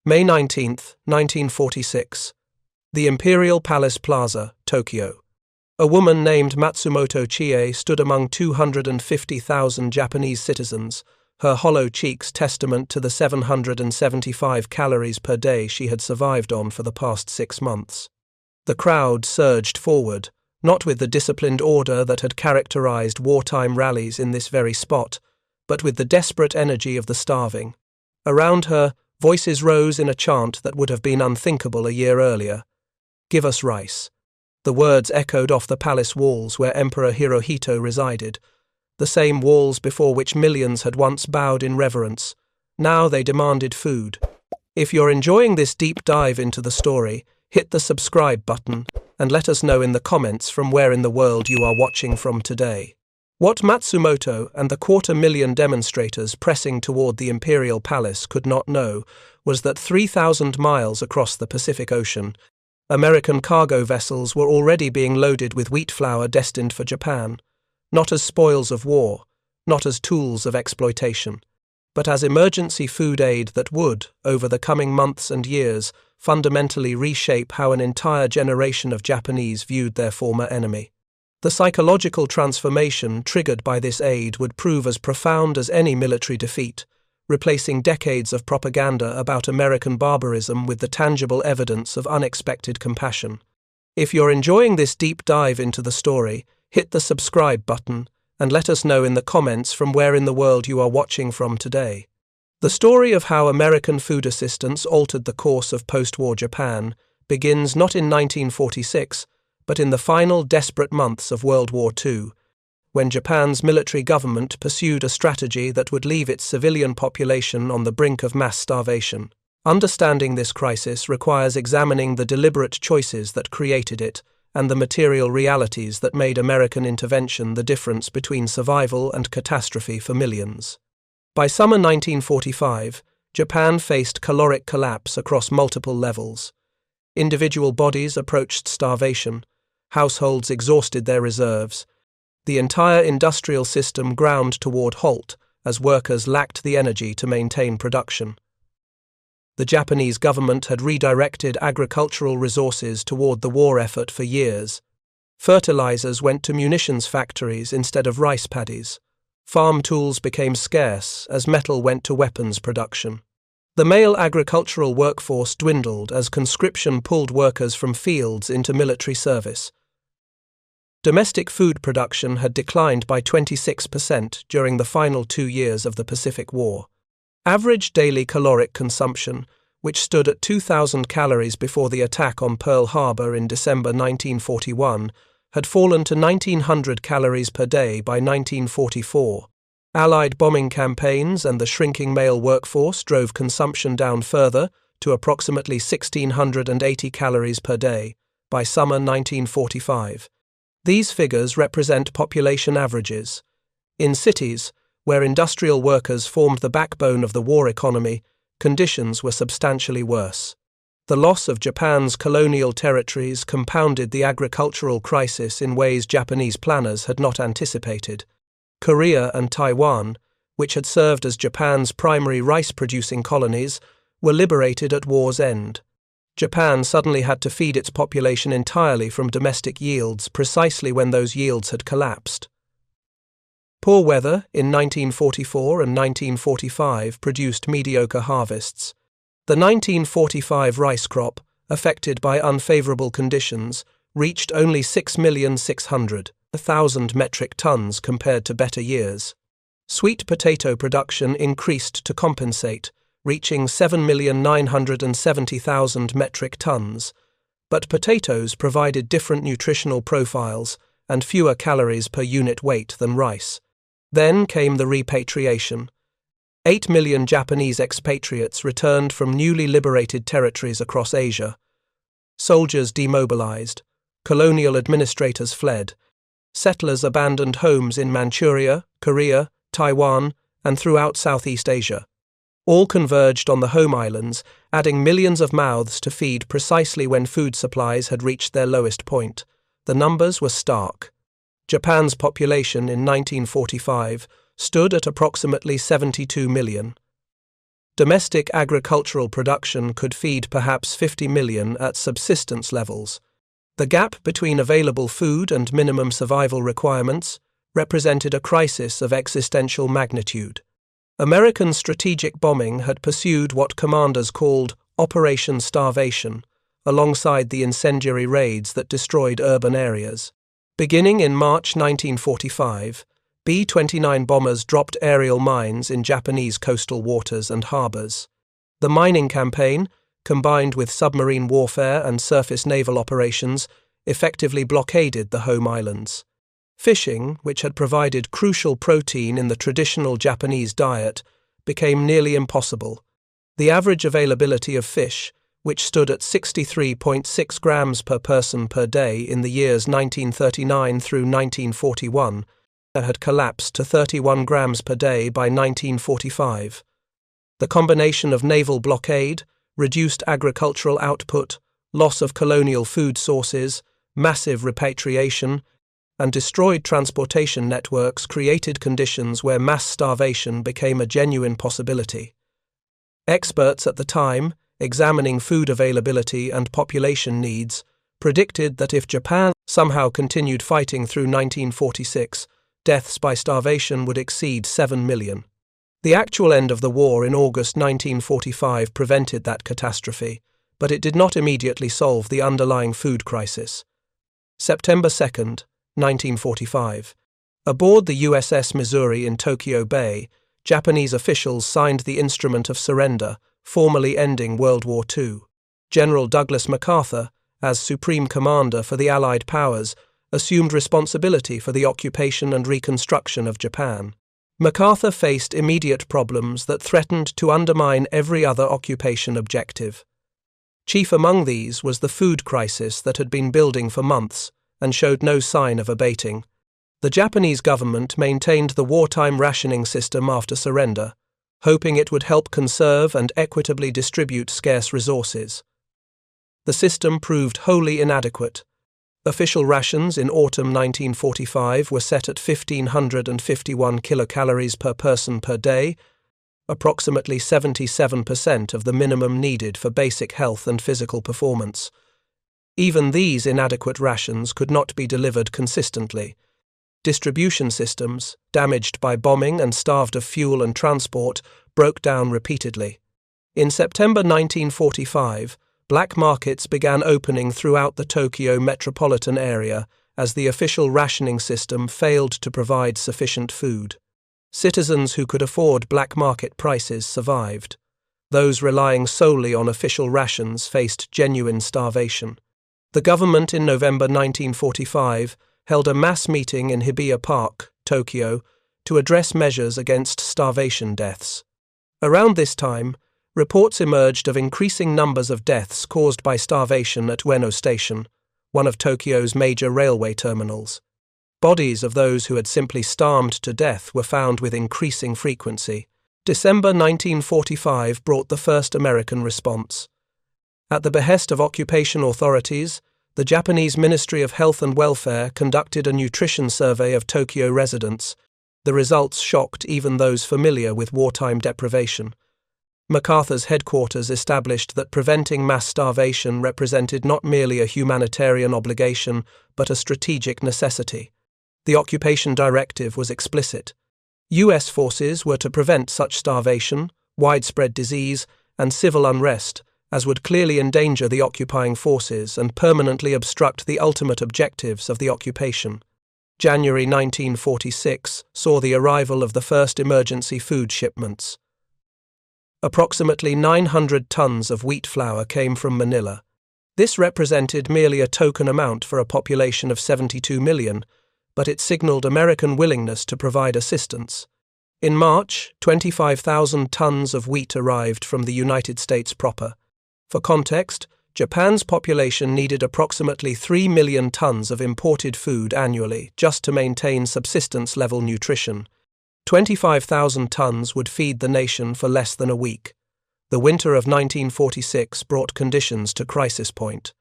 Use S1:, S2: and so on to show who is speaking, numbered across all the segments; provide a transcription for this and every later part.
S1: May 19, 1946. The Imperial Palace Plaza, Tokyo. A woman named Matsumoto Chie stood among 250,000 Japanese citizens, her hollow cheeks testament to the 775 calories per day she had survived on for the past 6 months. The crowd surged forward, not with the disciplined order that had characterized wartime rallies in this very spot, but with the desperate energy of the starving. Around her, voices rose in a chant that would have been unthinkable a year earlier. "Give us rice." The words echoed off the palace walls where Emperor Hirohito resided, the same walls before which millions had once bowed in reverence. Now they demanded food. If you're enjoying this deep dive into the story, hit the subscribe button and let us know in the comments from where in the world you are watching from today. What Matsumoto and the 250,000 demonstrators pressing toward the Imperial Palace could not know was that 3,000 miles across the Pacific Ocean, American cargo vessels were already being loaded with wheat flour destined for Japan, not as spoils of war, not as tools of exploitation, but as emergency food aid that would, over the coming months and years, fundamentally reshape how an entire generation of Japanese viewed their former enemy. The psychological transformation triggered by this aid would prove as profound as any military defeat, replacing decades of propaganda about American barbarism with the tangible evidence of unexpected compassion. If you're enjoying this deep dive into the story, hit the subscribe button and let us know in the comments from where in the world you are watching from today. The story of how American food assistance altered the course of post-war Japan begins not in 1946, but in the final desperate months of World War II, when Japan's military government pursued a strategy that would leave its civilian population on the brink of mass starvation. Understanding this crisis requires examining the deliberate choices that created it and the material realities that made American intervention the difference between survival and catastrophe for millions. By summer 1945, Japan faced caloric collapse across multiple levels. Individual bodies approached starvation. Households exhausted their reserves. The entire industrial system ground toward halt as workers lacked the energy to maintain production. The Japanese government had redirected agricultural resources toward the war effort for years. Fertilizers went to munitions factories instead of rice paddies. Farm tools became scarce as metal went to weapons production. The male agricultural workforce dwindled as conscription pulled workers from fields into military service. Domestic food production had declined by 26% during the final 2 years of the Pacific War. Average daily caloric consumption, which stood at 2,000 calories before the attack on Pearl Harbor in December 1941, had fallen to 1,900 calories per day by 1944. Allied bombing campaigns and the shrinking male workforce drove consumption down further to approximately 1,680 calories per day by summer 1945. These figures represent population averages. In cities, where industrial workers formed the backbone of the war economy, conditions were substantially worse. The loss of Japan's colonial territories compounded the agricultural crisis in ways Japanese planners had not anticipated. Korea and Taiwan, which had served as Japan's primary rice-producing colonies, were liberated at war's end. Japan suddenly had to feed its population entirely from domestic yields precisely when those yields had collapsed. Poor weather in 1944 and 1945 produced mediocre harvests. The 1945 rice crop, affected by unfavorable conditions, reached only 6,600,000 metric tons compared to better years. Sweet potato production increased to compensate, reaching 7,970,000 metric tons, but potatoes provided different nutritional profiles and fewer calories per unit weight than rice. Then came the repatriation. 8 million Japanese expatriates returned from newly liberated territories across Asia. Soldiers demobilized, colonial administrators fled, settlers abandoned homes in Manchuria, Korea, Taiwan, and throughout Southeast Asia. All converged on the home islands, adding millions of mouths to feed precisely when food supplies had reached their lowest point. The numbers were stark. Japan's population in 1945 stood at approximately 72 million. Domestic agricultural production could feed perhaps 50 million at subsistence levels. The gap between available food and minimum survival requirements represented a crisis of existential magnitude. American strategic bombing had pursued what commanders called Operation Starvation, alongside the incendiary raids that destroyed urban areas. Beginning in March 1945, B-29 bombers dropped aerial mines in Japanese coastal waters and harbors. The mining campaign, combined with submarine warfare and surface naval operations, effectively blockaded the home islands. Fishing, which had provided crucial protein in the traditional Japanese diet, became nearly impossible. The average availability of fish, which stood at 63.6 grams per person per day in the years 1939 through 1941, had collapsed to 31 grams per day by 1945. The combination of naval blockade, reduced agricultural output, loss of colonial food sources, massive repatriation, and destroyed transportation networks created conditions where mass starvation became a genuine possibility. Experts at the time, examining food availability and population needs, predicted that if Japan somehow continued fighting through 1946, deaths by starvation would exceed 7 million. The actual end of the war in August 1945 prevented that catastrophe, but it did not immediately solve the underlying food crisis. September 2nd, 1945. Aboard the USS Missouri in Tokyo Bay, Japanese officials signed the Instrument of Surrender, formally ending World War II. General Douglas MacArthur, as Supreme Commander for the Allied powers, assumed responsibility for the occupation and reconstruction of Japan. MacArthur faced immediate problems that threatened to undermine every other occupation objective. Chief among these was the food crisis that had been building for months and showed no sign of abating. The Japanese government maintained the wartime rationing system after surrender, hoping it would help conserve and equitably distribute scarce resources. The system proved wholly inadequate. Official rations in autumn 1945 were set at 1,551 kilocalories per person per day, approximately 77% of the minimum needed for basic health and physical performance. Even these inadequate rations could not be delivered consistently. Distribution systems, damaged by bombing and starved of fuel and transport, broke down repeatedly. In September 1945, black markets began opening throughout the Tokyo metropolitan area as the official rationing system failed to provide sufficient food. Citizens who could afford black market prices survived. Those relying solely on official rations faced genuine starvation. The government in November 1945 held a mass meeting in Hibiya Park, Tokyo, to address measures against starvation deaths. Around this time, reports emerged of increasing numbers of deaths caused by starvation at Ueno Station, one of Tokyo's major railway terminals. Bodies of those who had simply starved to death were found with increasing frequency. December 1945 brought the first American response. At the behest of occupation authorities, the Japanese Ministry of Health and Welfare conducted a nutrition survey of Tokyo residents. The results shocked even those familiar with wartime deprivation. MacArthur's headquarters established that preventing mass starvation represented not merely a humanitarian obligation, but a strategic necessity. The occupation directive was explicit. U.S. forces were to prevent such starvation, widespread disease, and civil unrest, as would clearly endanger the occupying forces and permanently obstruct the ultimate objectives of the occupation. January 1946 saw the arrival of the first emergency food shipments. Approximately 900 tons of wheat flour came from Manila. This represented merely a token amount for a population of 72 million, but it signaled American willingness to provide assistance. In March, 25,000 tons of wheat arrived from the United States proper. For context, Japan's population needed approximately 3 million tons of imported food annually just to maintain subsistence-level nutrition. 25,000 tons would feed the nation for less than a week. The winter of 1946 brought conditions to crisis point.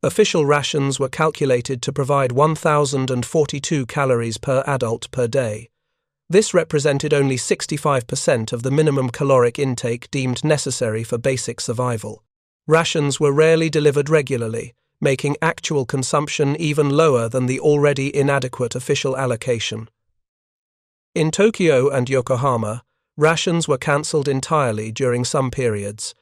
S1: Official rations were calculated to provide 1,042 calories per adult per day. This represented only 65% of the minimum caloric intake deemed necessary for basic survival. Rations were rarely delivered regularly, making actual consumption even lower than the already inadequate official allocation. In Tokyo and Yokohama, rations were cancelled entirely during some periods.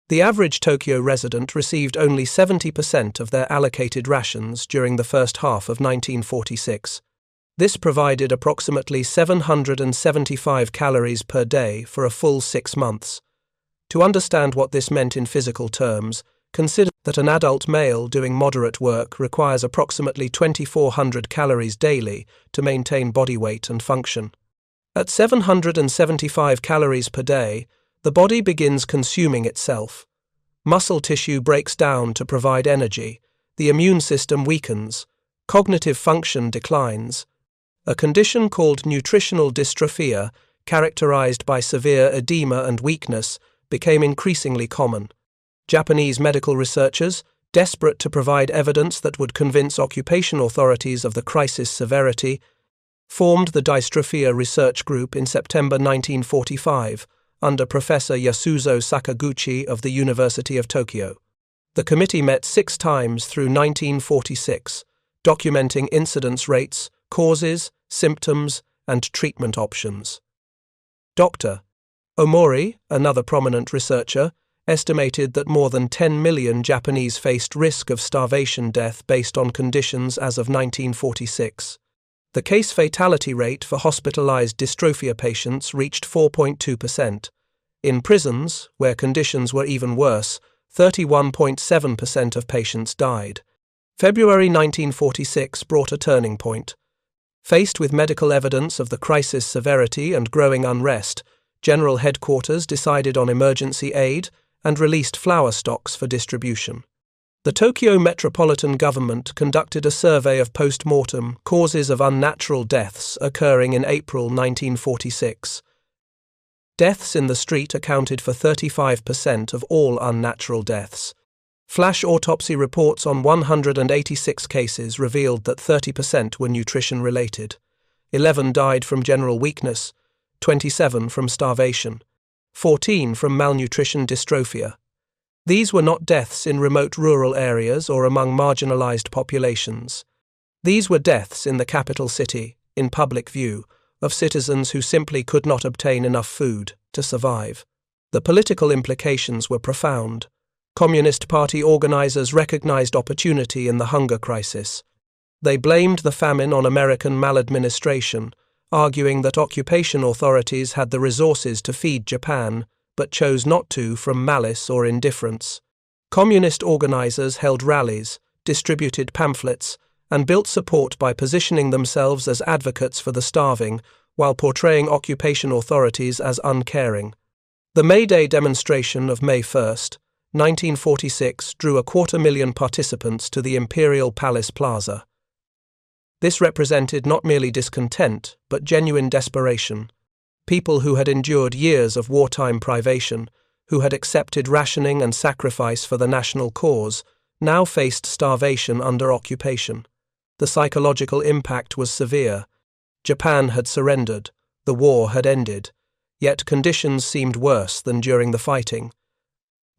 S1: The average Tokyo resident received only 70% of their allocated rations during the first half of 1946. This provided approximately 775 calories per day for a full 6 months. To understand what this meant in physical terms, consider that an adult male doing moderate work requires approximately 2,400 calories daily to maintain body weight and function. At 775 calories per day, the body begins consuming itself. Muscle tissue breaks down to provide energy, the immune system weakens, cognitive function declines. A condition called nutritional dystrophia, characterized by severe edema and weakness, became increasingly common. Japanese medical researchers, desperate to provide evidence that would convince occupation authorities of the crisis severity, formed the Dystrophia Research Group in September 1945 under Professor Yasuzo Sakaguchi of the University of Tokyo. The committee met 6 times through 1946, documenting incidence rates, causes, symptoms, and treatment options. Dr. Omori, another prominent researcher, estimated that more than 10 million Japanese faced risk of starvation death based on conditions as of 1946. The case fatality rate for hospitalized dystrophia patients reached 4.2%. In prisons, where conditions were even worse, 31.7% of patients died. February 1946 brought a turning point. Faced with medical evidence of the crisis severity and growing unrest, General Headquarters decided on emergency aid and released flour stocks for distribution. The Tokyo Metropolitan Government conducted a survey of post-mortem causes of unnatural deaths occurring in April 1946. Deaths in the street accounted for 35% of all unnatural deaths. Flash autopsy reports on 186 cases revealed that 30% were nutrition-related. 11 died from general weakness, 27 from starvation, 14 from malnutrition dystrophia. These were not deaths in remote rural areas or among marginalized populations. These were deaths in the capital city, in public view, of citizens who simply could not obtain enough food to survive. The political implications were profound. Communist Party organizers recognized opportunity in the hunger crisis. They blamed the famine on American maladministration, arguing that occupation authorities had the resources to feed Japan, but chose not to from malice or indifference. Communist organizers held rallies, distributed pamphlets, and built support by positioning themselves as advocates for the starving, while portraying occupation authorities as uncaring. The May Day demonstration of May 1st, 1946 drew 250,000 participants to the Imperial Palace Plaza. This represented not merely discontent, but genuine desperation. People who had endured years of wartime privation, who had accepted rationing and sacrifice for the national cause, now faced starvation under occupation. The psychological impact was severe. Japan had surrendered, the war had ended, yet conditions seemed worse than during the fighting.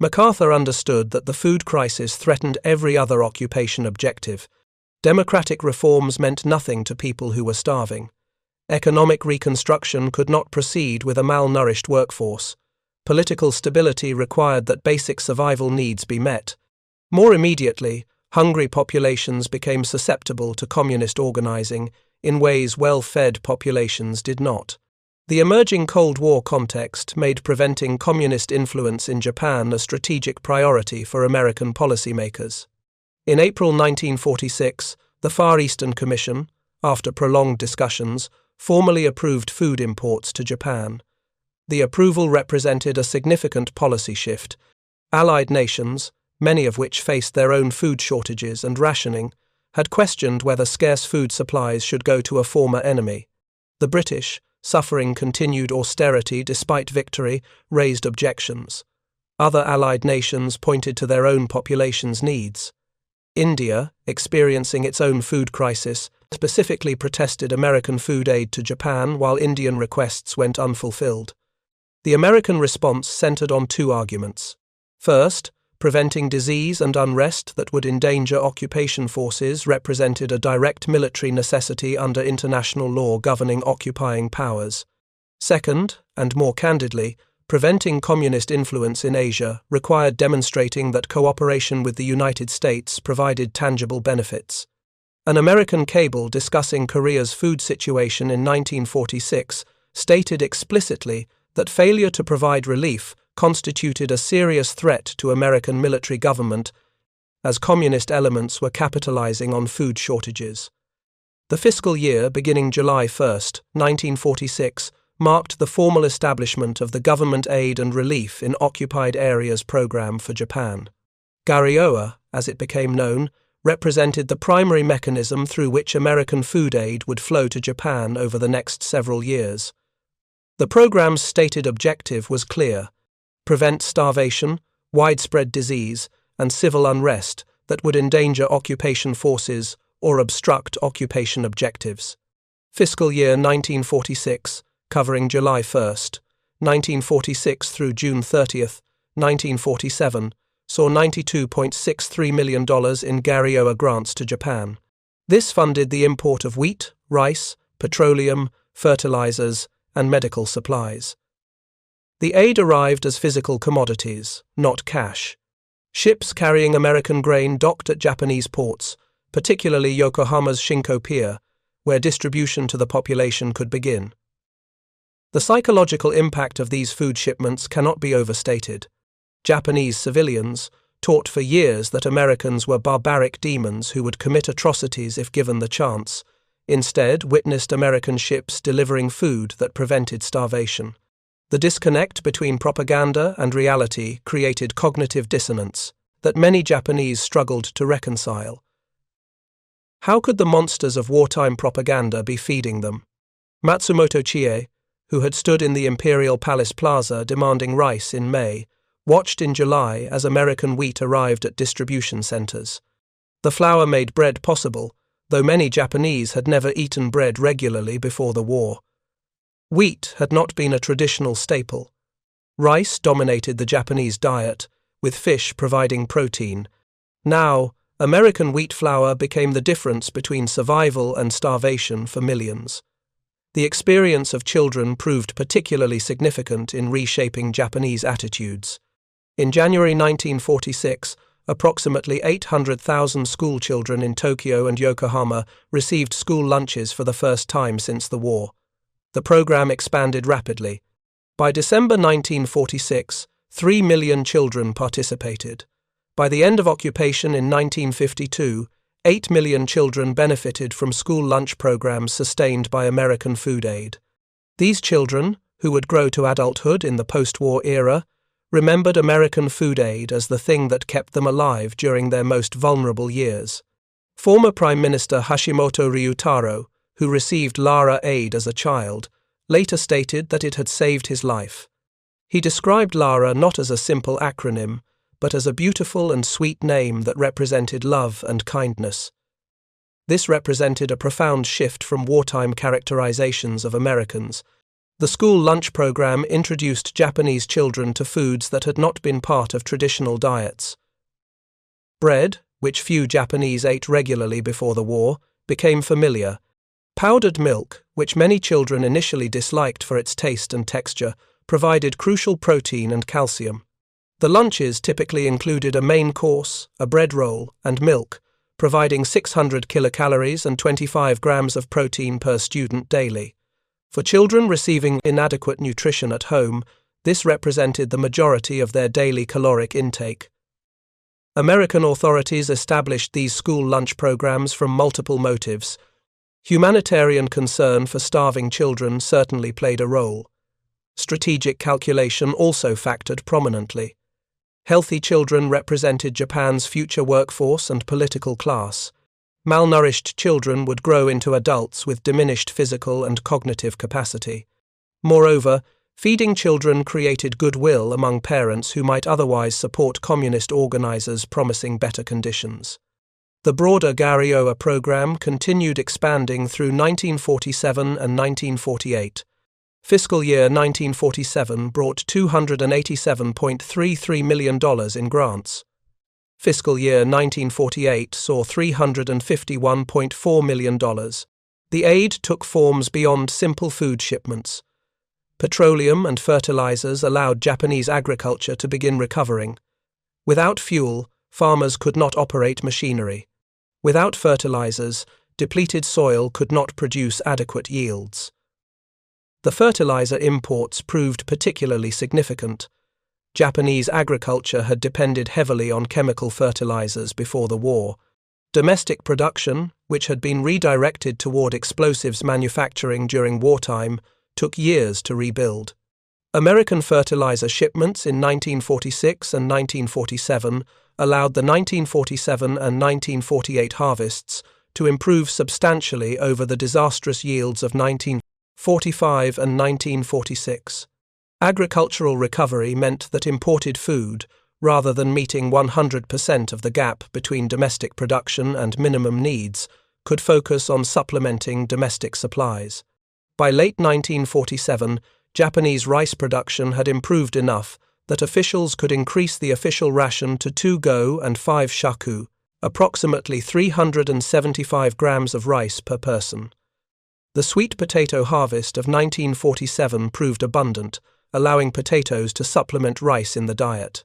S1: MacArthur understood that the food crisis threatened every other occupation objective. Democratic reforms meant nothing to people who were starving. Economic reconstruction could not proceed with a malnourished workforce. Political stability required that basic survival needs be met. More immediately, hungry populations became susceptible to communist organizing in ways well-fed populations did not. The emerging Cold War context made preventing communist influence in Japan a strategic priority for American policymakers. In April 1946, the Far Eastern Commission, after prolonged discussions, formally approved food imports to Japan. The approval represented a significant policy shift. Allied nations, many of which faced their own food shortages and rationing, had questioned whether scarce food supplies should go to a former enemy. The British, suffering continued austerity despite victory, raised objections. Other Allied nations pointed to their own population's needs. India, experiencing its own food crisis, specifically protested American food aid to Japan while Indian requests went unfulfilled. The American response centered on two arguments. First, preventing disease and unrest that would endanger occupation forces represented a direct military necessity under international law governing occupying powers. Second, and more candidly, preventing communist influence in Asia required demonstrating that cooperation with the United States provided tangible benefits. An American cable discussing Korea's food situation in 1946 stated explicitly that failure to provide relief constituted a serious threat to American military government, as communist elements were capitalizing on food shortages. The fiscal year beginning July 1, 1946, marked the formal establishment of the Government Aid and Relief in Occupied Areas program for Japan. WWII, as it became known, represented the primary mechanism through which American food aid would flow to Japan over the next several years. The program's stated objective was clear: prevent starvation, widespread disease, and civil unrest that would endanger occupation forces or obstruct occupation objectives. Fiscal year 1946, covering July 1, 1946 through June 30, 1947, saw $92.63 million in WWII grants to Japan. This funded the import of wheat, rice, petroleum, fertilizers, and medical supplies. The aid arrived as physical commodities, not cash. Ships carrying American grain docked at Japanese ports, particularly Yokohama's Shinko Pier, where distribution to the population could begin. The psychological impact of these food shipments cannot be overstated. Japanese civilians, taught for years that Americans were barbaric demons who would commit atrocities if given the chance, instead witnessed American ships delivering food that prevented starvation. The disconnect between propaganda and reality created cognitive dissonance that many Japanese struggled to reconcile. How could the monsters of wartime propaganda be feeding them? Matsumoto Chie, who had stood in the Imperial Palace Plaza demanding rice in May, watched in July as American wheat arrived at distribution centers. The flour made bread possible, though many Japanese had never eaten bread regularly before the war. Wheat had not been a traditional staple. Rice dominated the Japanese diet, with fish providing protein. Now, American wheat flour became the difference between survival and starvation for millions. The experience of children proved particularly significant in reshaping Japanese attitudes. In January 1946, approximately 800,000 schoolchildren in Tokyo and Yokohama received school lunches for the first time since the war. The program expanded rapidly. By December 1946, 3 million children participated. By the end of occupation in 1952, 8 million children benefited from school lunch programs sustained by American food aid. These children, who would grow to adulthood in the post-war era, remembered American food aid as the thing that kept them alive during their most vulnerable years. Former Prime Minister Hashimoto Ryutaro, who received Lara aid as a child, later stated that it had saved his life. He described Lara not as a simple acronym, but as a beautiful and sweet name that represented love and kindness. This represented a profound shift from wartime characterizations of Americans. The school lunch program introduced Japanese children to foods that had not been part of traditional diets. Bread, which few Japanese ate regularly before the war, became familiar. Powdered milk, which many children initially disliked for its taste and texture, provided crucial protein and calcium. The lunches typically included a main course, a bread roll, and milk, providing 600 kilocalories and 25 grams of protein per student daily. For children receiving inadequate nutrition at home, this represented the majority of their daily caloric intake. American authorities established these school lunch programs from multiple motives. Humanitarian concern for starving children certainly played a role. Strategic calculation also factored prominently. Healthy children represented Japan's future workforce and political class. Malnourished children would grow into adults with diminished physical and cognitive capacity. Moreover, feeding children created goodwill among parents who might otherwise support communist organizers promising better conditions. The broader WWII program continued expanding through 1947 and 1948. Fiscal year 1947 brought $287.33 million in grants. Fiscal year 1948 saw $351.4 million. The aid took forms beyond simple food shipments. Petroleum and fertilizers allowed Japanese agriculture to begin recovering. Without fuel, farmers could not operate machinery. Without fertilizers, depleted soil could not produce adequate yields. The fertilizer imports proved particularly significant. Japanese agriculture had depended heavily on chemical fertilizers before the war. Domestic production, which had been redirected toward explosives manufacturing during wartime, took years to rebuild. American fertilizer shipments in 1946 and 1947 allowed the 1947 and 1948 harvests to improve substantially over the disastrous yields of 1945 and 1946. Agricultural recovery meant that imported food, rather than meeting 100% of the gap between domestic production and minimum needs, could focus on supplementing domestic supplies. By late 1947, Japanese rice production had improved enough that officials could increase the official ration to 2 go and 5 shaku, approximately 375 grams of rice per person. The sweet potato harvest of 1947 proved abundant, allowing potatoes to supplement rice in the diet.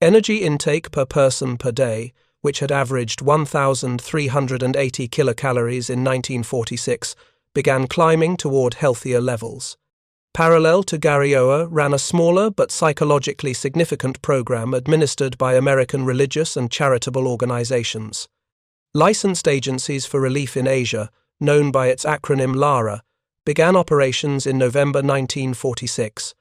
S1: Energy intake per person per day, which had averaged 1,380 kilocalories in 1946, began climbing toward healthier levels. Parallel to WWII ran a smaller but psychologically significant program administered by American religious and charitable organizations. Licensed agencies for relief in Asia, known by its acronym LARA, began operations in November 1946.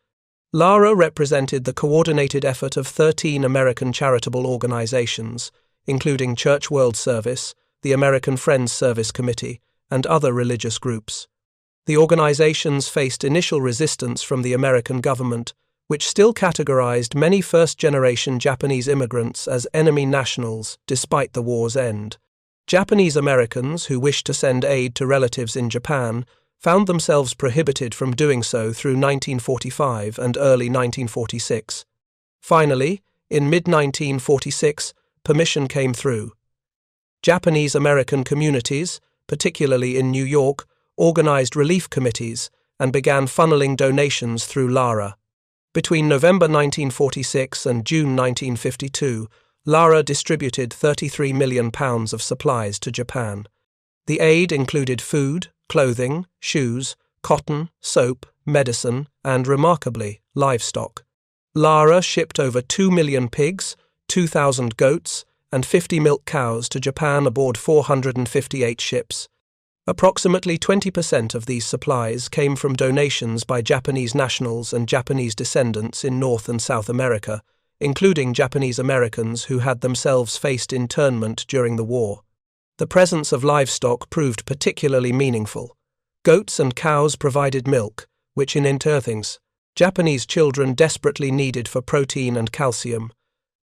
S1: LARA represented the coordinated effort of 13 American charitable organizations, including Church World Service, the American Friends Service Committee, and other religious groups. The organizations faced initial resistance from the American government, which still categorized many first-generation Japanese immigrants as enemy nationals despite the war's end. Japanese Americans who wished to send aid to relatives in Japan found themselves prohibited from doing so through 1945 and early 1946. Finally, in mid-1946, permission came through. Japanese American communities, particularly in New York, organized relief committees and began funneling donations through LARA. Between November 1946 and June 1952, LARA distributed £33 million of supplies to Japan. The aid included food, clothing, shoes, cotton, soap, medicine, and, remarkably, livestock. LARA shipped over 2 million pigs, 2,000 goats, and 50 milk cows to Japan aboard 458 ships. Approximately 20% of these supplies came from donations by Japanese nationals and Japanese descendants in North and South America, including Japanese Americans who had themselves faced internment during the war. The presence of livestock proved particularly meaningful. Goats and cows provided milk, which in interthings, Japanese children desperately needed for protein and calcium.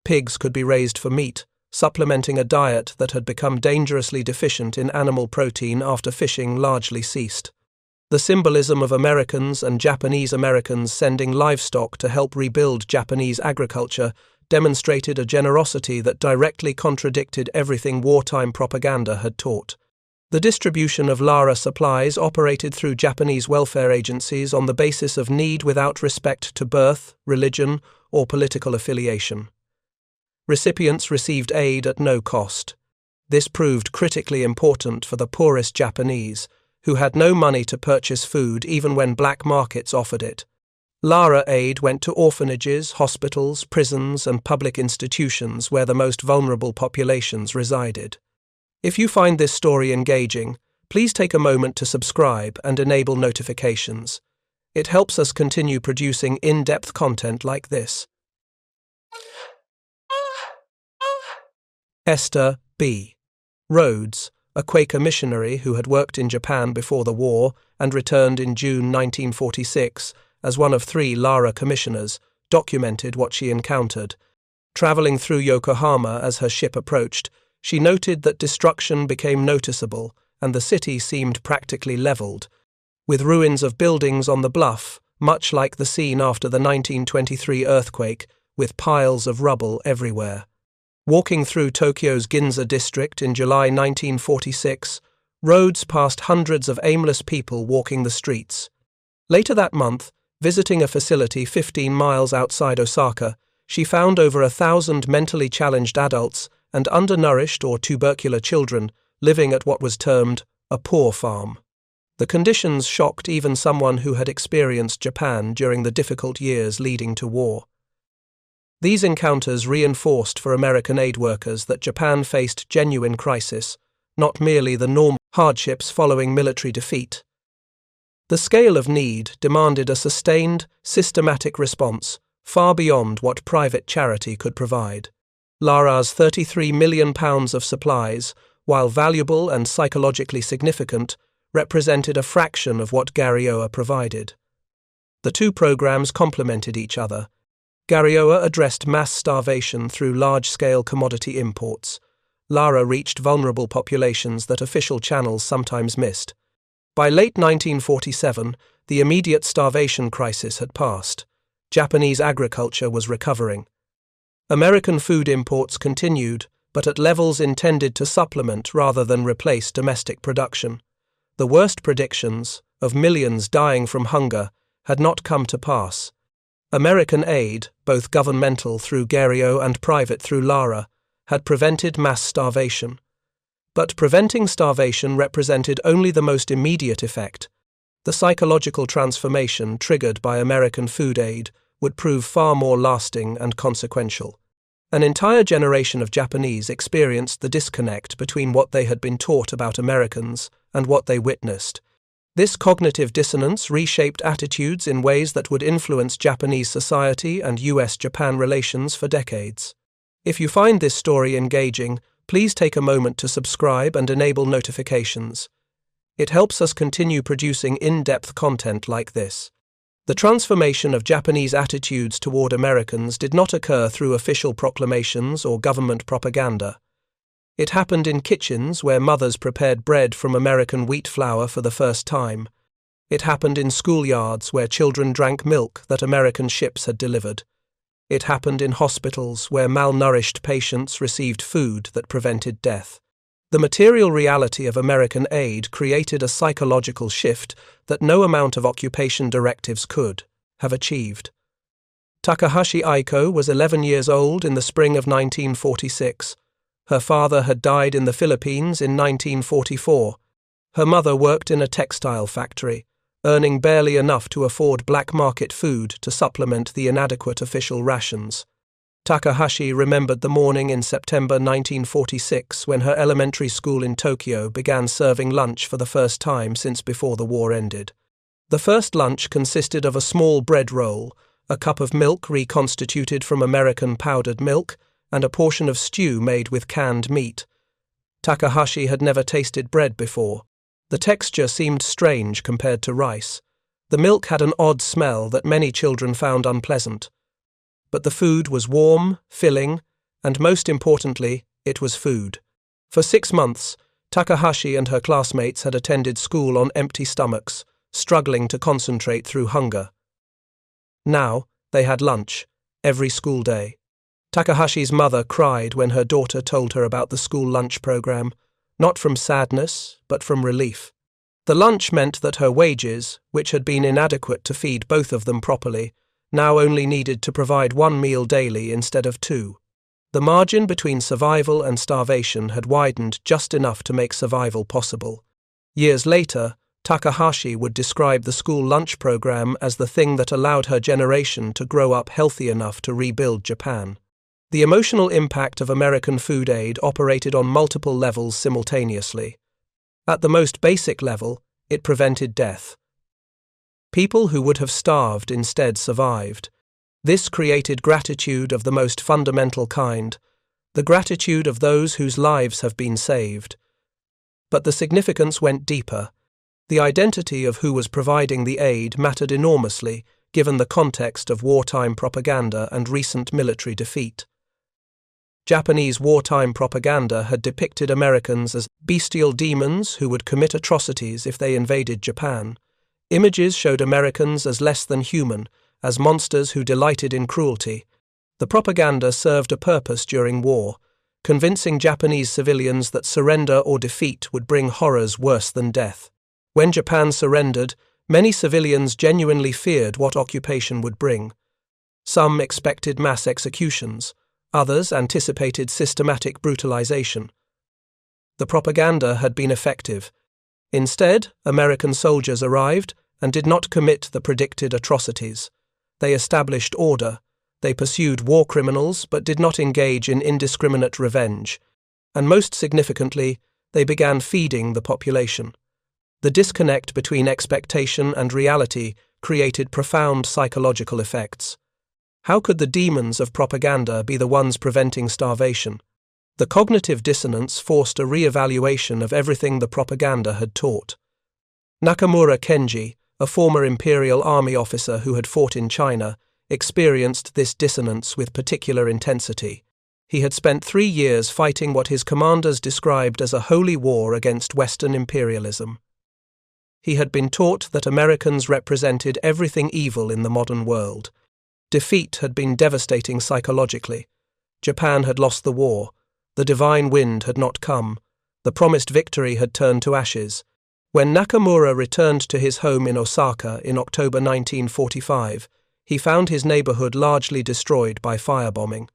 S1: Pigs could be raised for meat, supplementing a diet that had become dangerously deficient in animal protein after fishing largely ceased. The symbolism of Americans and Japanese Americans sending livestock to help rebuild Japanese agriculture demonstrated a generosity that directly contradicted everything wartime propaganda had taught. The distribution of LARA supplies operated through Japanese welfare agencies on the basis of need without respect to birth, religion, or political affiliation. Recipients received aid at no cost. This proved critically important for the poorest Japanese, who had no money to purchase food even when black markets offered it. LARA aid went to orphanages, hospitals, prisons, and public institutions where the most vulnerable populations resided. If you find this story engaging, please take a moment to subscribe and enable notifications. It helps us continue producing in-depth content like this. Esther B. Rhodes, a Quaker missionary who had worked in Japan before the war and returned in June 1946 as one of 3 LARA commissioners, documented what she encountered. Traveling through Yokohama as her ship approached, She noted that destruction became noticeable and the city seemed practically leveled, with ruins of buildings on the bluff, much like the scene after the 1923 earthquake, with piles of rubble everywhere. Walking through Tokyo's Ginza district in July 1946, roads passed hundreds of aimless people walking the streets. Later that month, visiting a facility 15 miles outside Osaka, she found over 1,000 mentally challenged adults and undernourished or tubercular children living at what was termed a poor farm. The conditions shocked even someone who had experienced Japan during the difficult years leading to war. These encounters reinforced for American aid workers that Japan faced genuine crisis, not merely the normal hardships following military defeat. The scale of need demanded a sustained, systematic response far beyond what private charity could provide. Lara's £33 million of supplies, while valuable and psychologically significant, represented a fraction of what WWII provided. The two programs complemented each other. WWII addressed mass starvation through large-scale commodity imports. Lara reached vulnerable populations that official channels sometimes missed. By late 1947, the immediate starvation crisis had passed. Japanese agriculture was recovering. American food imports continued, but at levels intended to supplement rather than replace domestic production. The worst predictions, of millions dying from hunger, had not come to pass. American aid, both governmental through WWII and private through Lara, had prevented mass starvation. But preventing starvation represented only the most immediate effect. The psychological transformation triggered by American food aid would prove far more lasting and consequential. An entire generation of Japanese experienced the disconnect between what they had been taught about Americans and what they witnessed. This cognitive dissonance reshaped attitudes in ways that would influence Japanese society and US-Japan relations for decades. If you find this story engaging, please take a moment to subscribe and enable notifications. It helps us continue producing in-depth content like this. The transformation of Japanese attitudes toward Americans did not occur through official proclamations or government propaganda. It happened in kitchens where mothers prepared bread from American wheat flour for the first time. It happened in schoolyards where children drank milk that American ships had delivered. It happened in hospitals where malnourished patients received food that prevented death. The material reality of American aid created a psychological shift that no amount of occupation directives could have achieved. Takahashi Aiko was 11 years old in the spring of 1946. Her father had died in the Philippines in 1944. Her mother worked in a textile factory, earning barely enough to afford black market food to supplement the inadequate official rations. Takahashi remembered the morning in September 1946 when her elementary school in Tokyo began serving lunch for the first time since before the war ended. The first lunch consisted of a small bread roll, a cup of milk reconstituted from American powdered milk, and a portion of stew made with canned meat. Takahashi had never tasted bread before. The texture seemed strange compared to rice. The milk had an odd smell that many children found unpleasant. But the food was warm, filling, and most importantly, it was food. For 6 months, Takahashi and her classmates had attended school on empty stomachs, struggling to concentrate through hunger. Now, they had lunch, every school day. Takahashi's mother cried when her daughter told her about the school lunch program, not from sadness, but from relief. The lunch meant that her wages, which had been inadequate to feed both of them properly, now only needed to provide 1 meal daily instead of 2. The margin between survival and starvation had widened just enough to make survival possible. Years later, Takahashi would describe the school lunch program as the thing that allowed her generation to grow up healthy enough to rebuild Japan. The emotional impact of American food aid operated on multiple levels simultaneously. At the most basic level, it prevented death. People who would have starved instead survived. This created gratitude of the most fundamental kind, the gratitude of those whose lives have been saved. But the significance went deeper. The identity of who was providing the aid mattered enormously, given the context of wartime propaganda and recent military defeat. Japanese wartime propaganda had depicted Americans as bestial demons who would commit atrocities if they invaded Japan. Images showed Americans as less than human, as monsters who delighted in cruelty. The propaganda served a purpose during war, convincing Japanese civilians that surrender or defeat would bring horrors worse than death. When Japan surrendered, many civilians genuinely feared what occupation would bring. Some expected mass executions, others anticipated systematic brutalization. The propaganda had been effective. Instead, American soldiers arrived and did not commit the predicted atrocities. They established order. They pursued war criminals but did not engage in indiscriminate revenge. And most significantly, they began feeding the population. The disconnect between expectation and reality created profound psychological effects. How could the demons of propaganda be the ones preventing starvation? The cognitive dissonance forced a re-evaluation of everything the propaganda had taught. Nakamura Kenji, a former Imperial Army officer who had fought in China, experienced this dissonance with particular intensity. He had spent 3 years fighting what his commanders described as a holy war against Western imperialism. He had been taught that Americans represented everything evil in the modern world. Defeat had been devastating psychologically. Japan had lost the war. The divine wind had not come. The promised victory had turned to ashes. When Nakamura returned to his home in Osaka in October 1945, he found his neighborhood largely destroyed by firebombing.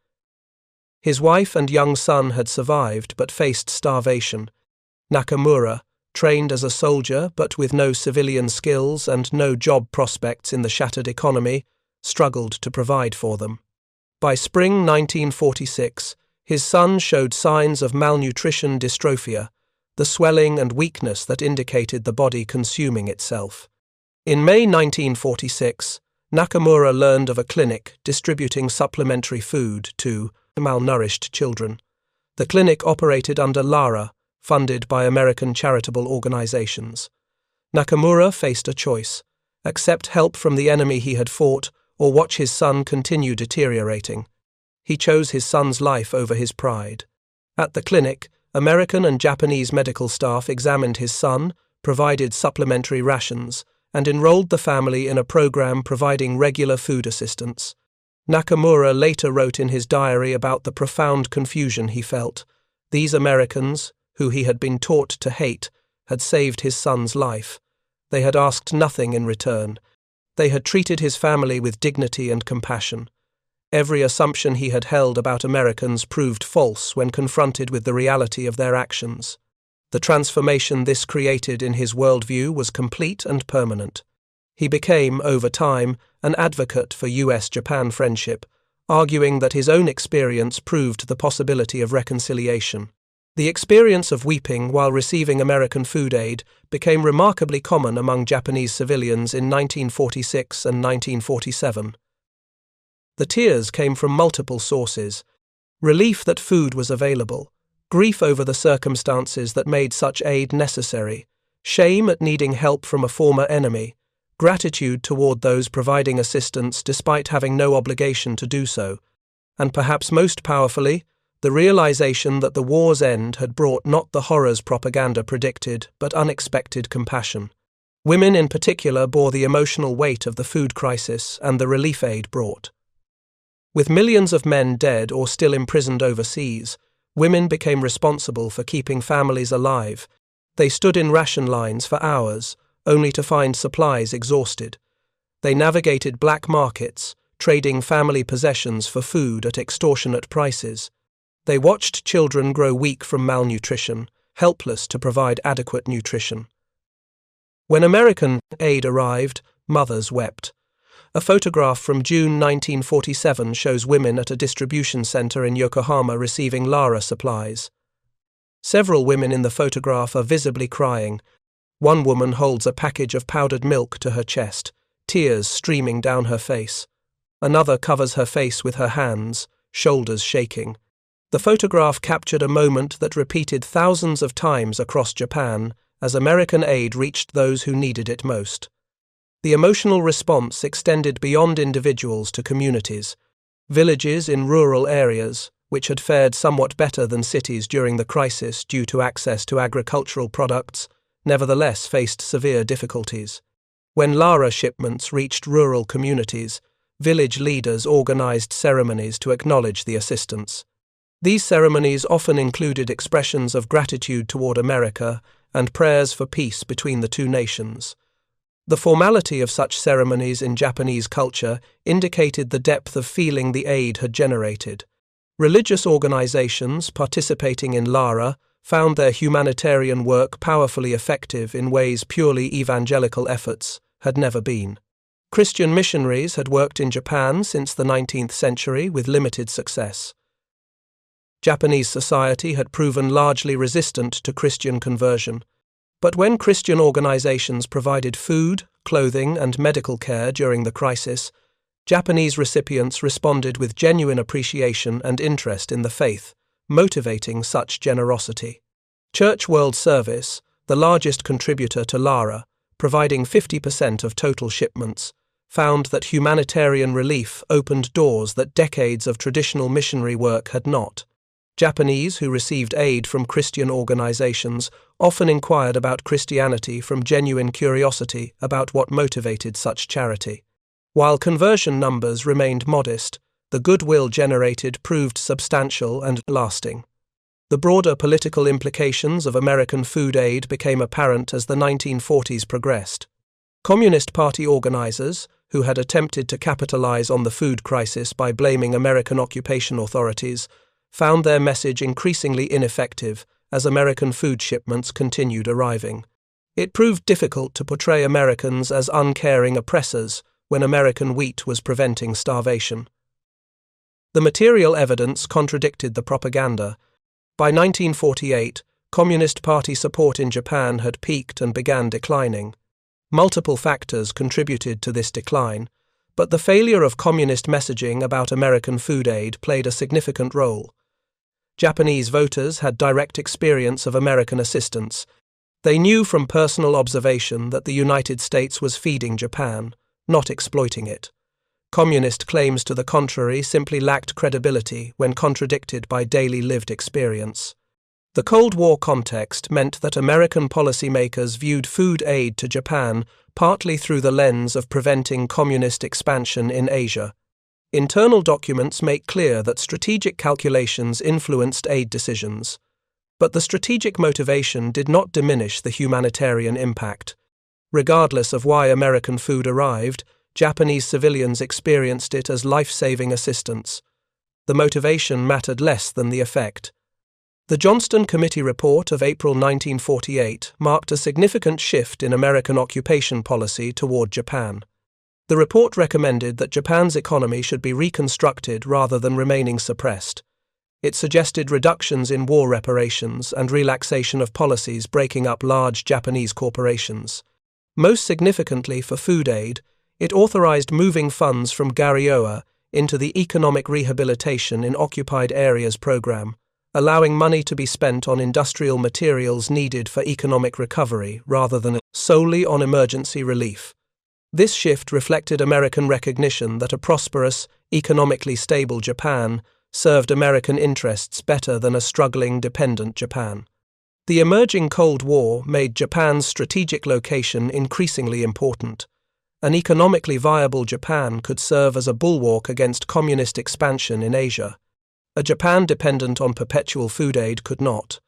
S1: His wife and young son had survived but faced starvation. Nakamura, trained as a soldier but with no civilian skills and no job prospects in the shattered economy, struggled to provide for them. By spring 1946, his son showed signs of malnutrition dystrophia, the swelling and weakness that indicated the body consuming itself. In May 1946, Nakamura learned of a clinic distributing supplementary food to malnourished children. The clinic operated under WWII, funded by American charitable organizations. Nakamura faced a choice: accept help from the enemy he had fought or watch his son continue deteriorating. He chose his son's life over his pride. At the clinic, American and Japanese medical staff examined his son, provided supplementary rations, and enrolled the family in a program providing regular food assistance. Nakamura later wrote in his diary about the profound confusion he felt. These Americans, who he had been taught to hate, had saved his son's life. They had asked nothing in return. They had treated his family with dignity and compassion. Every assumption he had held about Americans proved false when confronted with the reality of their actions. The transformation this created in his worldview was complete and permanent. He became, over time, an advocate for US-Japan friendship, arguing that his own experience proved the possibility of reconciliation. The experience of weeping while receiving American food aid became remarkably common among Japanese civilians in 1946 and 1947. The tears came from multiple sources: relief that food was available, grief over the circumstances that made such aid necessary, shame at needing help from a former enemy, gratitude toward those providing assistance despite having no obligation to do so, and perhaps most powerfully, the realization that the war's end had brought not the horrors propaganda predicted, but unexpected compassion. Women in particular bore the emotional weight of the food crisis and the relief aid brought. With millions of men dead or still imprisoned overseas, women became responsible for keeping families alive. They stood in ration lines for hours, only to find supplies exhausted. They navigated black markets, trading family possessions for food at extortionate prices. They watched children grow weak from malnutrition, helpless to provide adequate nutrition. When American aid arrived, mothers wept. A photograph from June 1947 shows women at a distribution center in Yokohama receiving WWII supplies. Several women in the photograph are visibly crying. One woman holds a package of powdered milk to her chest, tears streaming down her face. Another covers her face with her hands, shoulders shaking. The photograph captured a moment that repeated thousands of times across Japan as American aid reached those who needed it most. The emotional response extended beyond individuals to communities. Villages in rural areas, which had fared somewhat better than cities during the crisis due to access to agricultural products, nevertheless faced severe difficulties. When Lara shipments reached rural communities, village leaders organized ceremonies to acknowledge the assistance. These ceremonies often included expressions of gratitude toward America and prayers for peace between the two nations. The formality of such ceremonies in Japanese culture indicated the depth of feeling the aid had generated. Religious organizations participating in Lara found their humanitarian work powerfully effective in ways purely evangelical efforts had never been. Christian missionaries had worked in Japan since the 19th century with limited success. Japanese society had proven largely resistant to Christian conversion. But when Christian organizations provided food, clothing, and medical care during the crisis, Japanese recipients responded with genuine appreciation and interest in the faith, motivating such generosity. Church World Service, the largest contributor to Lara, providing 50% of total shipments, found that humanitarian relief opened doors that decades of traditional missionary work had not. Japanese who received aid from Christian organizations often inquired about Christianity from genuine curiosity about what motivated such charity. While conversion numbers remained modest, the goodwill generated proved substantial and lasting. The broader political implications of American food aid became apparent as the 1940s progressed. Communist Party organizers, who had attempted to capitalize on the food crisis by blaming American occupation authorities, found their message increasingly ineffective as American food shipments continued arriving. It proved difficult to portray Americans as uncaring oppressors when American wheat was preventing starvation. The material evidence contradicted the propaganda. By 1948, Communist Party support in Japan had peaked and began declining. Multiple factors contributed to this decline, but the failure of communist messaging about American food aid played a significant role. Japanese voters had direct experience of American assistance. They knew from personal observation that the United States was feeding Japan, not exploiting it. Communist claims to the contrary simply lacked credibility when contradicted by daily lived experience. The Cold War context meant that American policymakers viewed food aid to Japan partly through the lens of preventing communist expansion in Asia. Internal documents make clear that strategic calculations influenced aid decisions, but the strategic motivation did not diminish the humanitarian impact. Regardless of why American food arrived, Japanese civilians experienced it as life-saving assistance. The motivation mattered less than the effect. The Johnston Committee report of April 1948 marked a significant shift in American occupation policy toward Japan. The report recommended that Japan's economy should be reconstructed rather than remaining suppressed. It suggested reductions in war reparations and relaxation of policies breaking up large Japanese corporations. Most significantly for food aid, it authorized moving funds from WWII into the Economic Rehabilitation in Occupied Areas program, allowing money to be spent on industrial materials needed for economic recovery rather than solely on emergency relief. This shift reflected American recognition that a prosperous, economically stable Japan served American interests better than a struggling, dependent Japan. The emerging Cold War made Japan's strategic location increasingly important. An economically viable Japan could serve as a bulwark against communist expansion in Asia. A Japan dependent on perpetual food aid could not.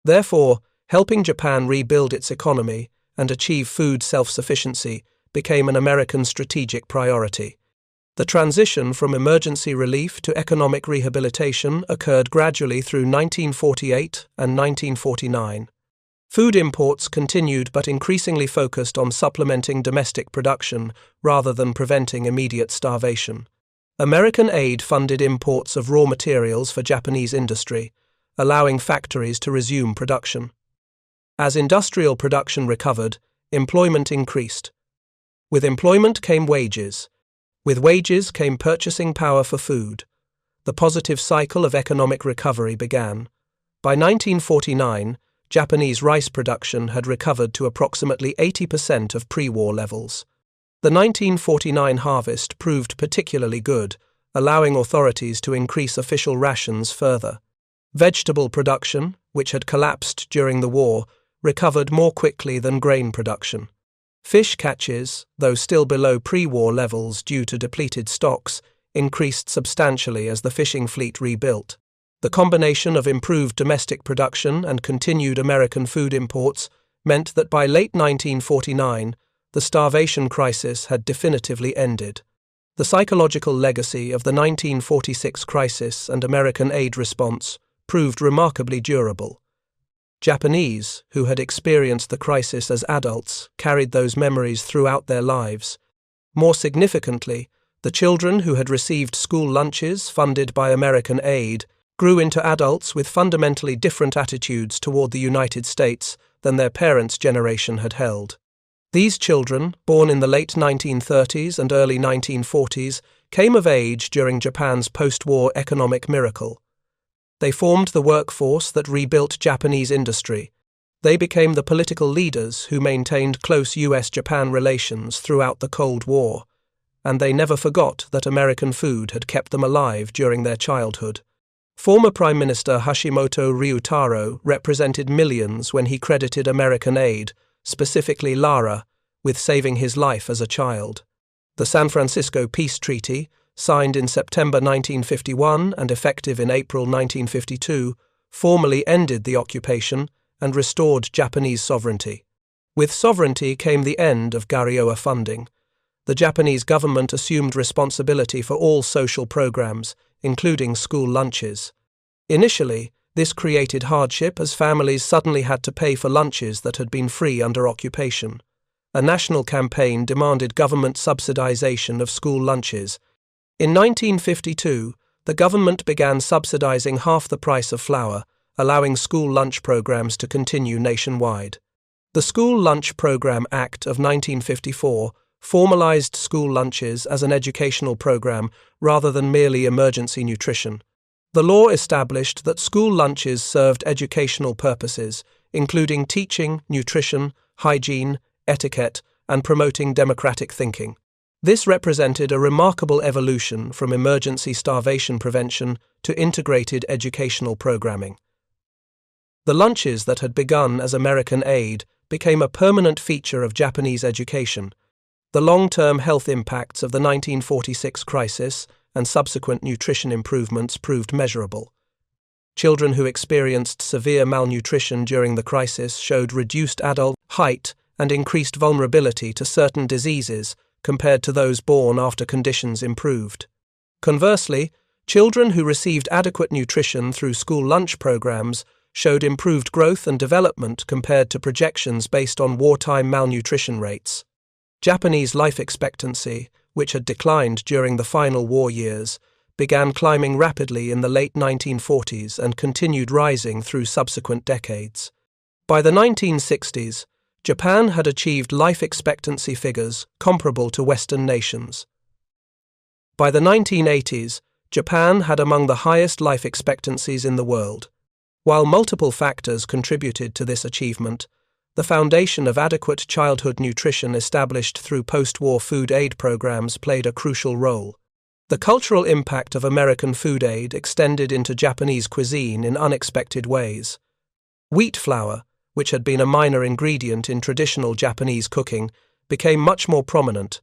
S1: Therefore, helping Japan rebuild its economy and achieve food self-sufficiency became an American strategic priority. The transition from emergency relief to economic rehabilitation occurred gradually through 1948 and 1949. Food imports continued but increasingly focused on supplementing domestic production rather than preventing immediate starvation. American aid funded imports of raw materials for Japanese industry, allowing factories to resume production. As industrial production recovered, employment increased. With employment came wages. With wages came purchasing power for food. The positive cycle of economic recovery began. By 1949, Japanese rice production had recovered to approximately 80% of pre-war levels. The 1949 harvest proved particularly good, allowing authorities to increase official rations further. Vegetable production, which had collapsed during the war, recovered more quickly than grain production. Fish catches, though still below pre-war levels due to depleted stocks, increased substantially as the fishing fleet rebuilt. The combination of improved domestic production and continued American food imports meant that by late 1949, the starvation crisis had definitively ended. The psychological legacy of the 1946 crisis and American aid response proved remarkably durable. Japanese, who had experienced the crisis as adults, carried those memories throughout their lives. More significantly, the children who had received school lunches funded by American aid grew into adults with fundamentally different attitudes toward the United States than their parents' generation had held. These children, born in the late 1930s and early 1940s, came of age during Japan's post-war economic miracle. They formed the workforce that rebuilt Japanese industry. They became the political leaders who maintained close US-Japan relations throughout the Cold War, and they never forgot that American food had kept them alive during their childhood. Former Prime Minister Hashimoto Ryutaro represented millions when he credited American aid, specifically Lara, with saving his life as a child. The San Francisco Peace Treaty, signed in September 1951 and effective in April 1952, formally ended the occupation and restored Japanese sovereignty. With sovereignty came the end of Garryoa funding. The Japanese government assumed responsibility for all social programs, including school lunches. Initially, this created hardship as families suddenly had to pay for lunches that had been free under occupation. A national campaign demanded government subsidization of school lunches. In 1952, the government began subsidizing half the price of flour, allowing school lunch programs to continue nationwide. The School Lunch Program Act of 1954 formalized school lunches as an educational program rather than merely emergency nutrition. The law established that school lunches served educational purposes, including teaching, nutrition, hygiene, etiquette, and promoting democratic thinking. This represented a remarkable evolution from emergency starvation prevention to integrated educational programming. The lunches that had begun as American aid became a permanent feature of Japanese education. The long-term health impacts of the 1946 crisis and subsequent nutrition improvements proved measurable. Children who experienced severe malnutrition during the crisis showed reduced adult height and increased vulnerability to certain diseases compared to those born after conditions improved. Conversely, children who received adequate nutrition through school lunch programs showed improved growth and development compared to projections based on wartime malnutrition rates. Japanese life expectancy, which had declined during the final war years, began climbing rapidly in the late 1940s and continued rising through subsequent decades. By the 1960s, Japan had achieved life expectancy figures comparable to Western nations. By the 1980s, Japan had among the highest life expectancies in the world. While multiple factors contributed to this achievement, the foundation of adequate childhood nutrition established through post-war food aid programs played a crucial role. The cultural impact of American food aid extended into Japanese cuisine in unexpected ways. Wheat flour, which had been a minor ingredient in traditional Japanese cooking, became much more prominent.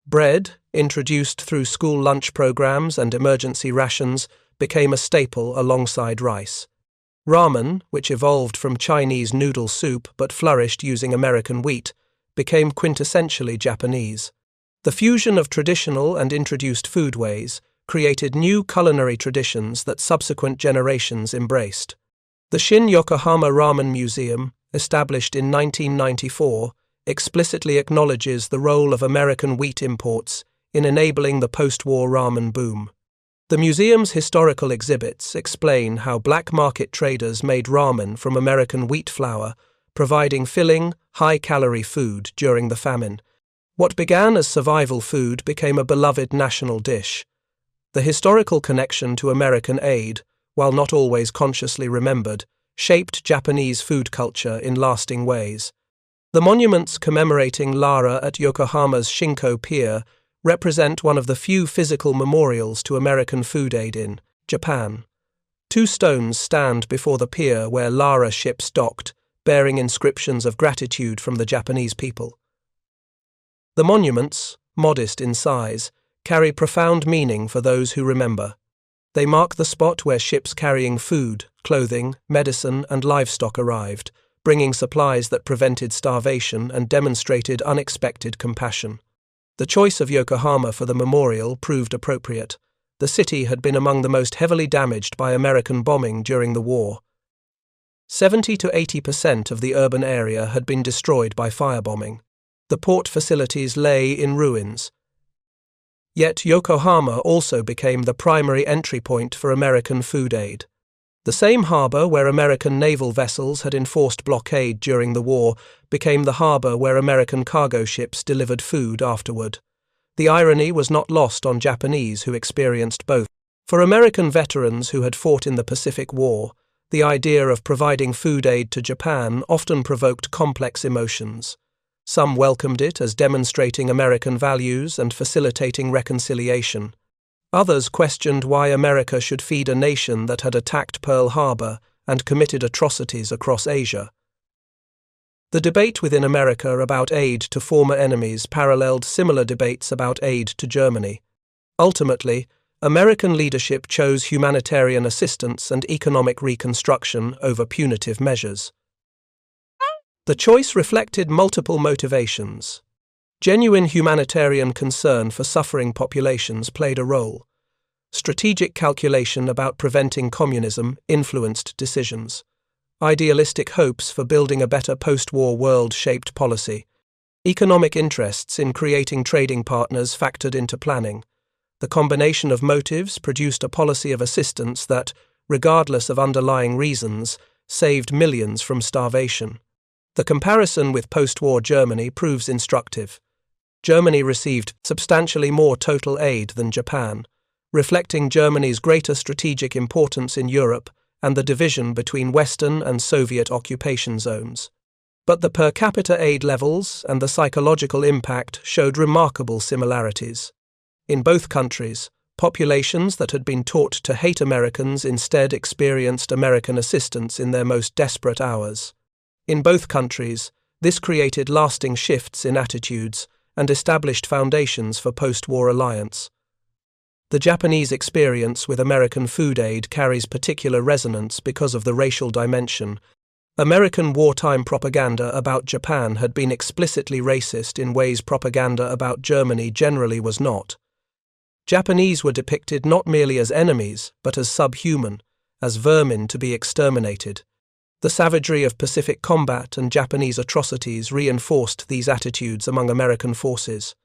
S1: Bread, introduced through school lunch programs and emergency rations, became a staple alongside rice. Ramen, which evolved from Chinese noodle soup but flourished using American wheat, became quintessentially Japanese. The fusion of traditional and introduced foodways created new culinary traditions that subsequent generations embraced. The Shin-Yokohama Ramen Museum, established in 1994, explicitly acknowledges the role of American wheat imports in enabling the post-war ramen boom. The museum's historical exhibits explain how black market traders made ramen from American wheat flour, providing filling, high-calorie food during the famine. What began as survival food became a beloved national dish. The historical connection to American aid, while not always consciously remembered, shaped Japanese food culture in lasting ways. The monuments commemorating Lara at Yokohama's Shinko Pier represent one of the few physical memorials to American food aid in Japan. 2 stones stand before the pier where Lara ships docked, bearing inscriptions of gratitude from the Japanese people. The monuments, modest in size, carry profound meaning for those who remember. They mark the spot where ships carrying food, clothing, medicine, and livestock arrived, bringing supplies that prevented starvation and demonstrated unexpected compassion. The choice of Yokohama for the memorial proved appropriate. The city had been among the most heavily damaged by American bombing during the war. 70 to 80% of the urban area had been destroyed by firebombing. The port facilities lay in ruins. Yet Yokohama also became the primary entry point for American food aid. The same harbour where American naval vessels had enforced blockade during the war became the harbour where American cargo ships delivered food afterward. The irony was not lost on Japanese who experienced both. For American veterans who had fought in the Pacific War, the idea of providing food aid to Japan often provoked complex emotions. Some welcomed it as demonstrating American values and facilitating reconciliation. Others questioned why America should feed a nation that had attacked Pearl Harbor and committed atrocities across Asia. The debate within America about aid to former enemies paralleled similar debates about aid to Germany. Ultimately, American leadership chose humanitarian assistance and economic reconstruction over punitive measures. The choice reflected multiple motivations. Genuine humanitarian concern for suffering populations played a role. Strategic calculation about preventing communism influenced decisions. Idealistic hopes for building a better post-war world shaped policy. Economic interests in creating trading partners factored into planning. The combination of motives produced a policy of assistance that, regardless of underlying reasons, saved millions from starvation. The comparison with post-war Germany proves instructive. Germany received substantially more total aid than Japan, reflecting Germany's greater strategic importance in Europe and the division between Western and Soviet occupation zones. But the per capita aid levels and the psychological impact showed remarkable similarities. In both countries, populations that had been taught to hate Americans instead experienced American assistance in their most desperate hours. In both countries, this created lasting shifts in attitudes and established foundations for post-war alliance. The Japanese experience with American food aid carries particular resonance because of the racial dimension. American wartime propaganda about Japan had been explicitly racist in ways propaganda about Germany generally was not. Japanese were depicted not merely as enemies, but as subhuman, as vermin to be exterminated. The savagery of Pacific combat and Japanese atrocities reinforced these attitudes among American forces.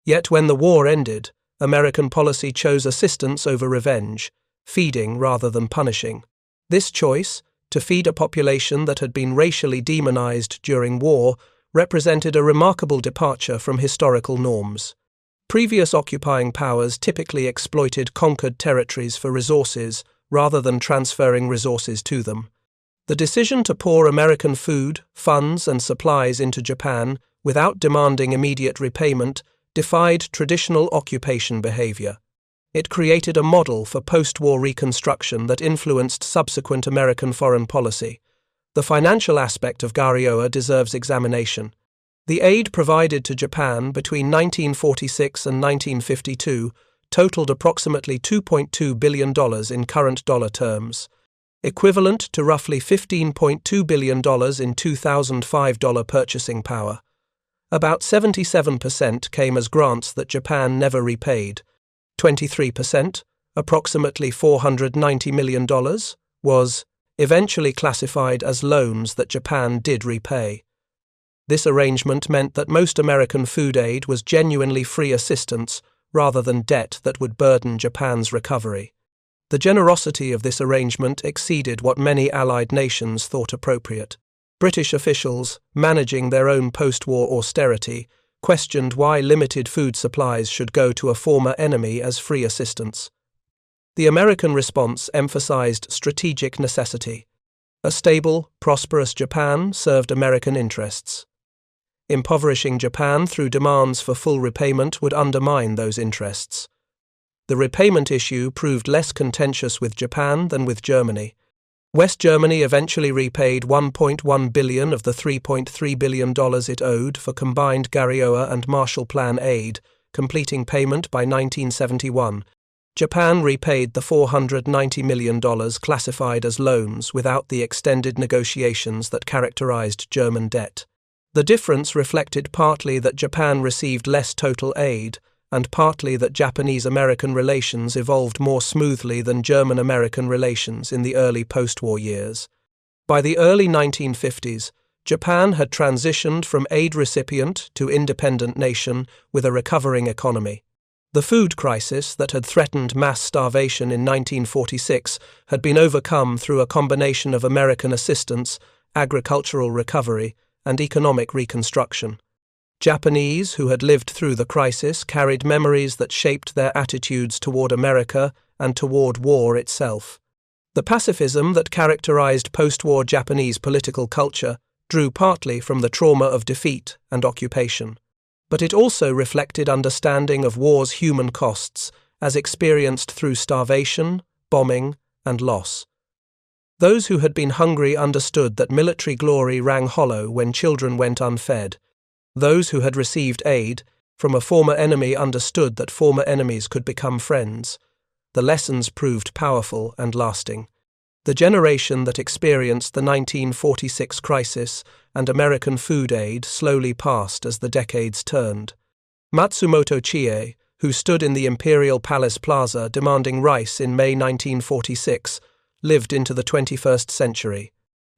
S1: Yet when the war ended, American policy chose assistance over revenge, feeding rather than punishing. This choice, to feed a population that had been racially demonized during war, represented a remarkable departure from historical norms. Previous occupying powers typically exploited conquered territories for resources rather than transferring resources to them. The decision to pour American food, funds, and supplies into Japan without demanding immediate repayment defied traditional occupation behavior. It created a model for post-war reconstruction that influenced subsequent American foreign policy. The financial aspect of Garioa deserves examination. The aid provided to Japan between 1946 and 1952 totaled approximately $2.2 billion in current dollar terms, equivalent to roughly $15.2 billion in 2005 dollar purchasing power. About 77% came as grants that Japan never repaid. 23%, approximately $490 million, was eventually classified as loans that Japan did repay. This arrangement meant that most American food aid was genuinely free assistance rather than debt that would burden Japan's recovery. The generosity of this arrangement exceeded what many Allied nations thought appropriate. British officials, managing their own post-war austerity, questioned why limited food supplies should go to a former enemy as free assistance. The American response emphasized strategic necessity. A stable, prosperous Japan served American interests. Impoverishing Japan through demands for full repayment would undermine those interests. The repayment issue proved less contentious with Japan than with Germany. West Germany eventually repaid $1.1 billion of the $3.3 billion it owed for combined Garioa and Marshall Plan aid, completing payment by 1971. Japan repaid the $490 million classified as loans without the extended negotiations that characterized German debt. The difference reflected partly that Japan received less total aid, and partly that Japanese-American relations evolved more smoothly than German-American relations in the early post-war years. By the early 1950s, Japan had transitioned from aid recipient to independent nation with a recovering economy. The food crisis that had threatened mass starvation in 1946 had been overcome through a combination of American assistance, agricultural recovery, and economic reconstruction. Japanese who had lived through the crisis carried memories that shaped their attitudes toward America and toward war itself. The pacifism that characterized post-war Japanese political culture drew partly from the trauma of defeat and occupation, but it also reflected understanding of war's human costs as experienced through starvation, bombing, and loss. Those who had been hungry understood that military glory rang hollow when children went unfed. Those who had received aid from a former enemy understood that former enemies could become friends. The lessons proved powerful and lasting. The generation that experienced the 1946 crisis and American food aid slowly passed as the decades turned. Matsumoto Chie, who stood in the Imperial Palace Plaza demanding rice in May 1946, lived into the 21st century.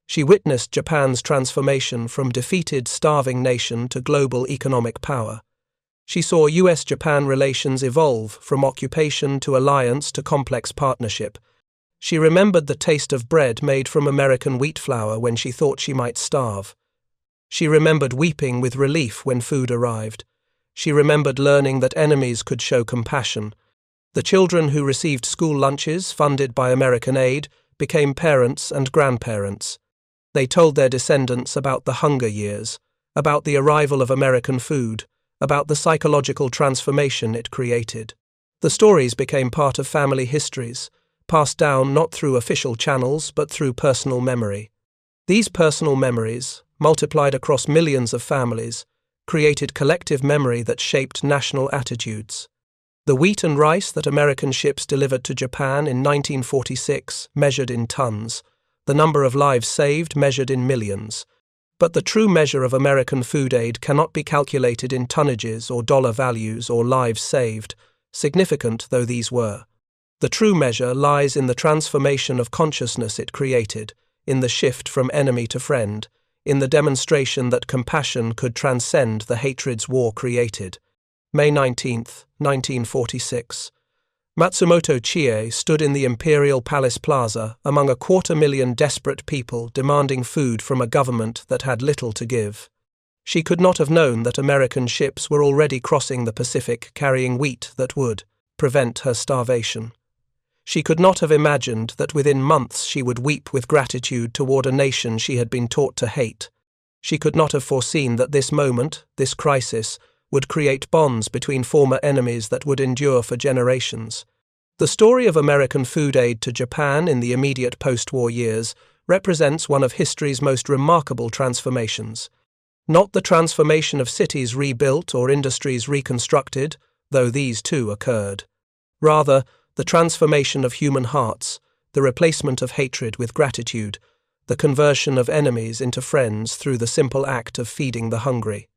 S1: She witnessed Japan's transformation from defeated, starving nation to global economic power. She saw US-Japan relations evolve from occupation to alliance to complex partnership. She remembered the taste of bread made from American wheat flour when she thought she might starve. She remembered weeping with relief when food arrived. She remembered learning that enemies could show compassion. The children who received school lunches funded by American aid became parents and grandparents. They told their descendants about the hunger years, about the arrival of American food, about the psychological transformation it created. The stories became part of family histories, passed down not through official channels but through personal memory. These personal memories, multiplied across millions of families, created collective memory that shaped national attitudes. The wheat and rice that American ships delivered to Japan in 1946 measured in tons, the number of lives saved measured in millions. But the true measure of American food aid cannot be calculated in tonnages or dollar values or lives saved, significant though these were. The true measure lies in the transformation of consciousness it created, in the shift from enemy to friend, in the demonstration that compassion could transcend the hatreds war created. May 19, 1946. Matsumoto Chie stood in the Imperial Palace Plaza among 250,000 desperate people demanding food from a government that had little to give. She could not have known that American ships were already crossing the Pacific carrying wheat that would prevent her starvation. She could not have imagined that within months she would weep with gratitude toward a nation she had been taught to hate. She could not have foreseen that this moment, this crisis, would create bonds between former enemies that would endure for generations. The story of American food aid to Japan in the immediate post-war years represents one of history's most remarkable transformations. Not the transformation of cities rebuilt or industries reconstructed, though these too occurred. Rather, the transformation of human hearts, the replacement of hatred with gratitude, the conversion of enemies into friends through the simple act of feeding the hungry.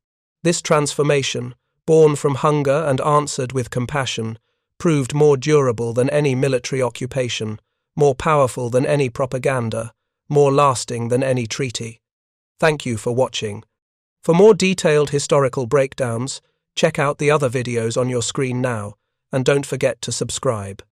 S1: This transformation, born from hunger and answered with compassion, proved more durable than any military occupation, more powerful than any propaganda, more lasting than any treaty. Thank you for watching. For more detailed historical breakdowns, check out the other videos on your screen now, and don't forget to subscribe.